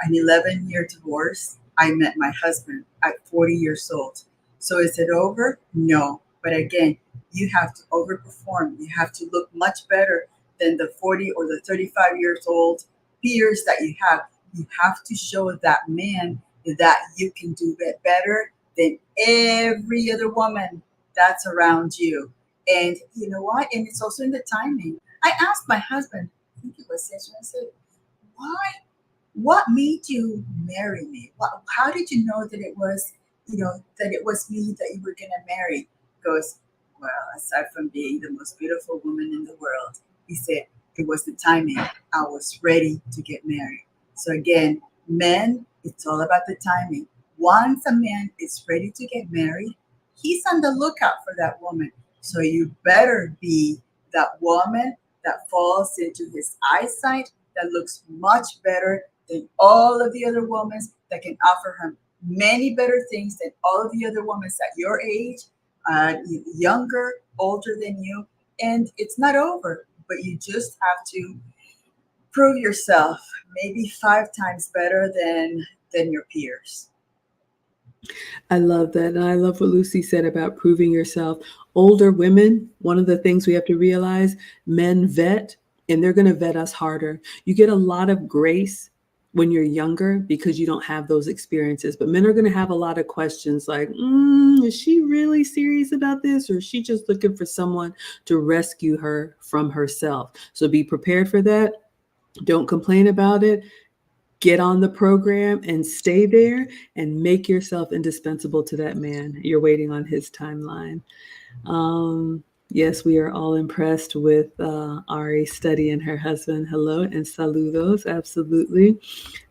an 11-year divorce, I met my husband at 40 years old. So is it over? No. But again, you have to overperform. You have to look much better than the 40 or the 35 years old peers that you have. You have to show that man that you can do it better than every other woman that's around you. And you know what? And it's also in the timing. I asked my husband, I think it was yesterday, I said, why what made you marry me? How did you know that that it was me that you were going to marry? He goes, well, aside from being the most beautiful woman in the world, he said, it was the timing. I was ready to get married. So again, men, it's all about the timing. Once a man is ready to get married, he's on the lookout for that woman. So you better be that woman that falls into his eyesight, that looks much better than all of the other women, that can offer him many better things than all of the other women at your age, younger, older than you. And it's not over, but you just have to prove yourself maybe 5 times better than your peers. I love that. And I love what Lucy said about proving yourself. Older women, one of the things we have to realize, men vet, and they're going to vet us harder. You get a lot of grace when you're younger because you don't have those experiences. But men are going to have a lot of questions like, is she really serious about this? Or is she just looking for someone to rescue her from herself? So be prepared for that. Don't complain about it. Get on the program and stay there and make yourself indispensable to that man. You're waiting on his timeline. Yes, we are all impressed with Ari studying her husband. Hello and saludos. Absolutely.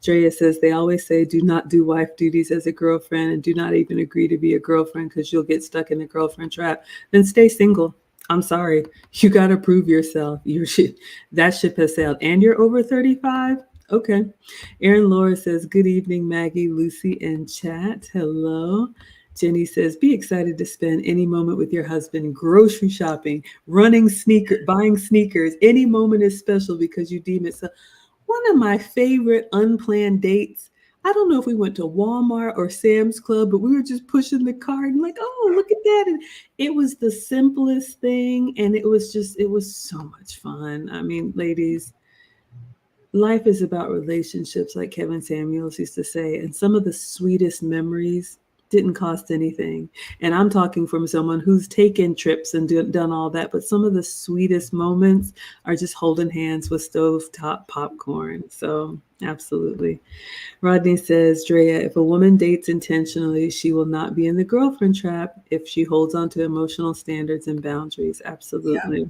Drea says they always say do not do wife duties as a girlfriend and do not even agree to be a girlfriend because you'll get stuck in the girlfriend trap. Then stay single. I'm sorry. You got to prove yourself. That ship has sailed. And you're over 35? Okay. Erin Laura says, good evening, Maggie, Lucy, and chat. Hello. Jenny says, be excited to spend any moment with your husband, grocery shopping, buying sneakers. Any moment is special because you deem it so. One of my favorite unplanned dates, I don't know if we went to Walmart or Sam's Club, but we were just pushing the cart and like, oh, look at that. And it was the simplest thing. And it was so much fun. I mean, ladies, life is about relationships, like Kevin Samuels used to say, and some of the sweetest memories didn't cost anything. And I'm talking from someone who's taken trips and done all that, but some of the sweetest moments are just holding hands with stovetop popcorn. So absolutely. Rodney says, Drea, if a woman dates intentionally, she will not be in the girlfriend trap if she holds on to emotional standards and boundaries. Yeah. Absolutely.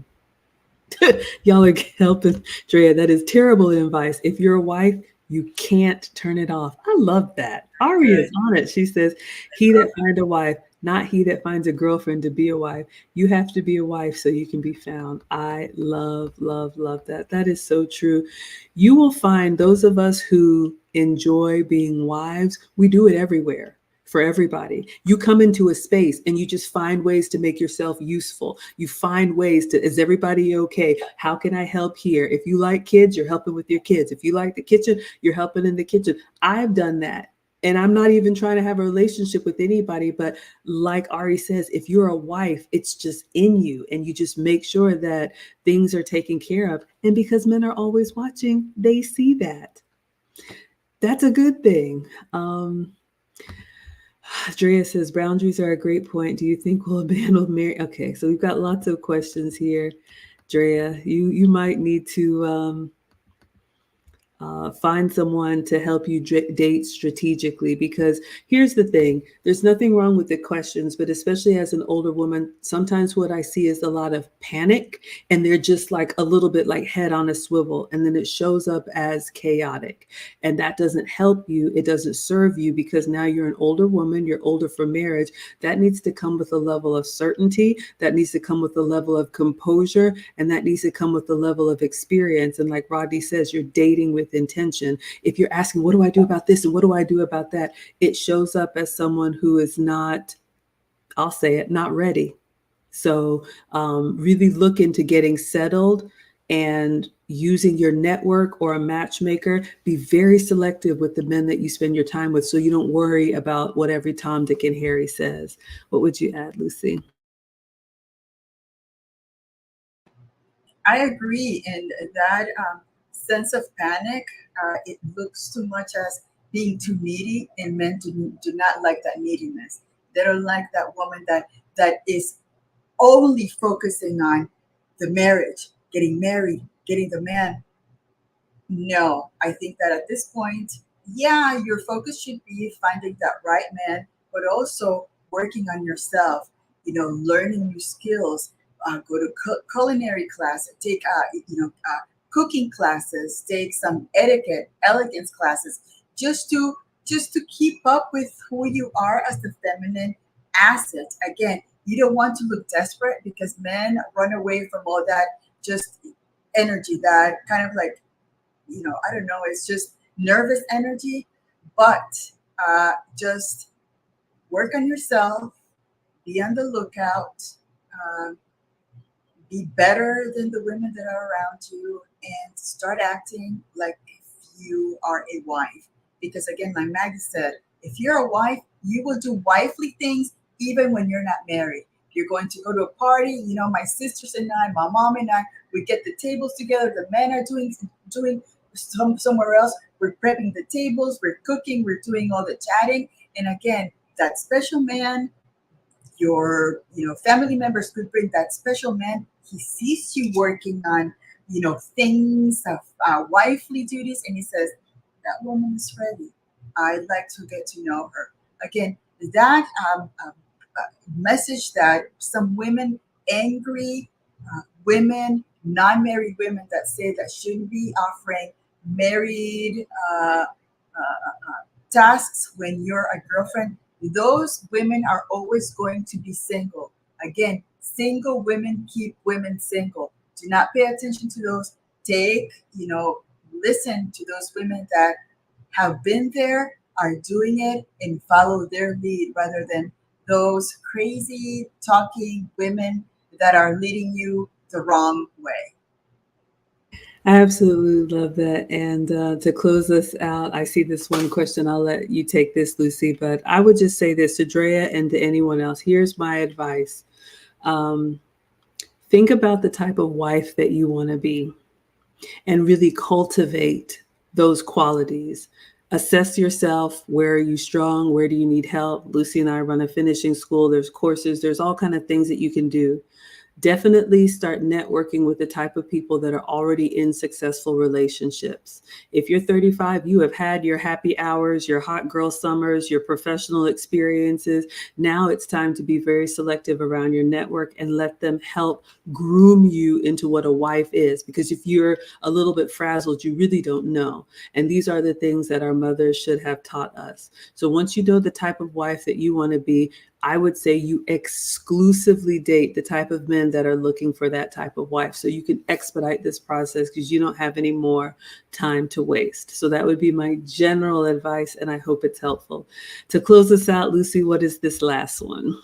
Y'all are helping Drea. That is terrible advice. If you're a wife, you can't turn it off. I love that. Ari is Good. on it. She says, he that finds a wife, not he that finds a girlfriend to be a wife. You have to be a wife so you can be found. I love, love, love that. That is so true. You will find those of us who enjoy being wives, we do it everywhere. for everybody. You come into a space and you just find ways to make yourself useful. You find ways to, is everybody okay? How can I help here? If you like kids, you're helping with your kids. If you like the kitchen, you're helping in the kitchen. I've done that. And I'm not even trying to have a relationship with anybody, but like Ari says, if you're a wife, it's just in you, and you just make sure that things are taken care of. And because men are always watching, they see that. That's a good thing. Drea says boundaries are a great point. Do you think we'll abandon marriage? Okay, so we've got lots of questions here. Drea, you might need to find someone to help you date strategically, because here's the thing, there's nothing wrong with the questions, but especially as an older woman, sometimes what I see is a lot of panic, and they're just like a little bit like head on a swivel, and then it shows up as chaotic, and that doesn't help you. It doesn't serve you, because now you're an older woman, you're older for marriage. That needs to come with a level of certainty, that needs to come with a level of composure, and that needs to come with a level of experience. And like Rodney says, you're dating with intention. If you're asking, what do I do about this and what do I do about that, it shows up as someone who is not, I'll say it, not ready. So really look into getting settled and using your network or a matchmaker. Be very selective with the men that you spend your time with, so you don't worry about what every Tom, Dick, and Harry says. What would you add, Lucy? I agree. And that sense of panic, it looks too much as being too needy, and men do not like that neediness. They don't like that woman that is only focusing on the marriage, getting married, getting the man. No, I think that at this point, yeah, your focus should be finding that right man, but also working on yourself. Learning new skills. Go to culinary class. Take cooking classes. Take some etiquette, elegance classes, just to keep up with who you are as the feminine asset. Again, you don't want to look desperate, because men run away from all that just energy, that kind of like, I don't know, it's just nervous energy. But just work on yourself, be on the lookout, uh, be better than the women that are around you, and start acting like if you are a wife. Because again, like Maggie said, if you're a wife, you will do wifely things even when you're not married. You're going to go to a party, my sisters and I, my mom and I, we get the tables together. The men are doing somewhere else. We're prepping the tables, we're cooking, we're doing all the chatting. And again, that special man, your family members could bring that special man. He sees you working on things of wifely duties, and he says, that woman is ready. I'd like to get to know her. Again, that message that some women, angry women, non-married women that say that shouldn't be offering married tasks when you're a girlfriend, those women are always going to be single. Again, single women keep women single. Do not pay attention to those. Take, listen to those women that have been there, are doing it, and follow their lead, rather than those crazy talking women that are leading you the wrong way. I absolutely love that. And to close us out, I see this one question. I'll let you take this, Lucy, but I would just say this to Drea and to anyone else. Here's my advice. Um, think about the type of wife that you want to be, and really cultivate those qualities. Assess yourself. Where are you strong? Where do you need help? Lucy and I run a finishing school. There's courses. There's all kind of things that you can do. Definitely start networking with the type of people that are already in successful relationships. If you're 35, you have had your happy hours, your hot girl summers, your professional experiences. Now it's time to be very selective around your network and let them help groom you into what a wife is. Because if you're a little bit frazzled, you really don't know. And these are the things that our mothers should have taught us. So once you know the type of wife that you want to be, I would say you exclusively date the type of men men that are looking for that type of wife. So you can expedite this process because you don't have any more time to waste. So that would be my general advice, and I hope it's helpful. To close us out, Lucy, what is this last one?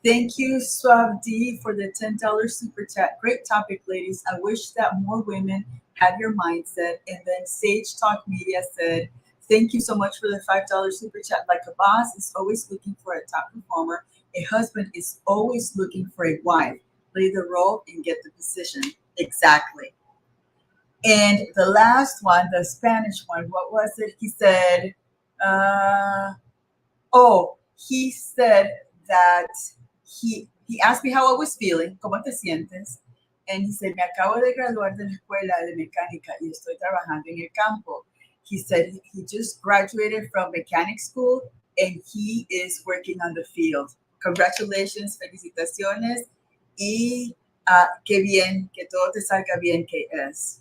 Thank you, Suave D, for the $10 super chat. Great topic, ladies. I wish that more women had your mindset. And then Sage Talk Media said, thank you so much for the $5 super chat. Like a boss is always looking for a top performer, a husband is always looking for a wife. Play the role and get the position. Exactly. And the last one, the Spanish one, what was it? He said, uh, oh, he said that he asked me how I was feeling, ¿cómo te sientes? And he said, me acabo de graduar de la escuela de mecánica y estoy trabajando en el campo. He said he just graduated from mechanic school and he is working on the field. Congratulations, felicitaciones y qué bien, que todo te salga bien, que es.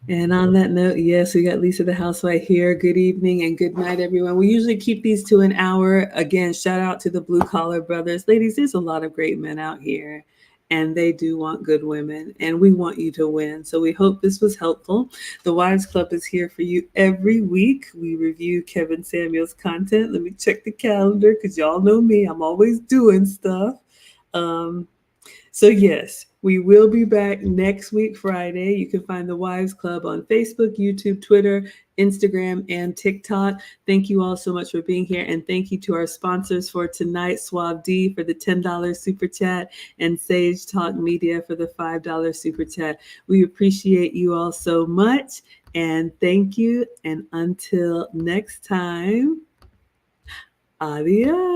And on that note, yes, we got Lisa the housewife here. Good evening and good night, everyone. We usually keep these to an hour. Again, shout out to the blue collar brothers. Ladies, there's a lot of great men out here, and they do want good women, and we want you to win. So we hope this was helpful. The Wives Club is here for you every week. We review Kevin Samuels' content. Let me check the calendar because y'all know me. I'm always doing stuff. Um, so, yes, we will be back next week, Friday. You can find the Wives Club on Facebook, YouTube, Twitter, Instagram, and TikTok. Thank you all so much for being here. And thank you to our sponsors for tonight, Suave D for the $10 super chat and Sage Talk Media for the $5 super chat. We appreciate you all so much. And thank you. And until next time, adios.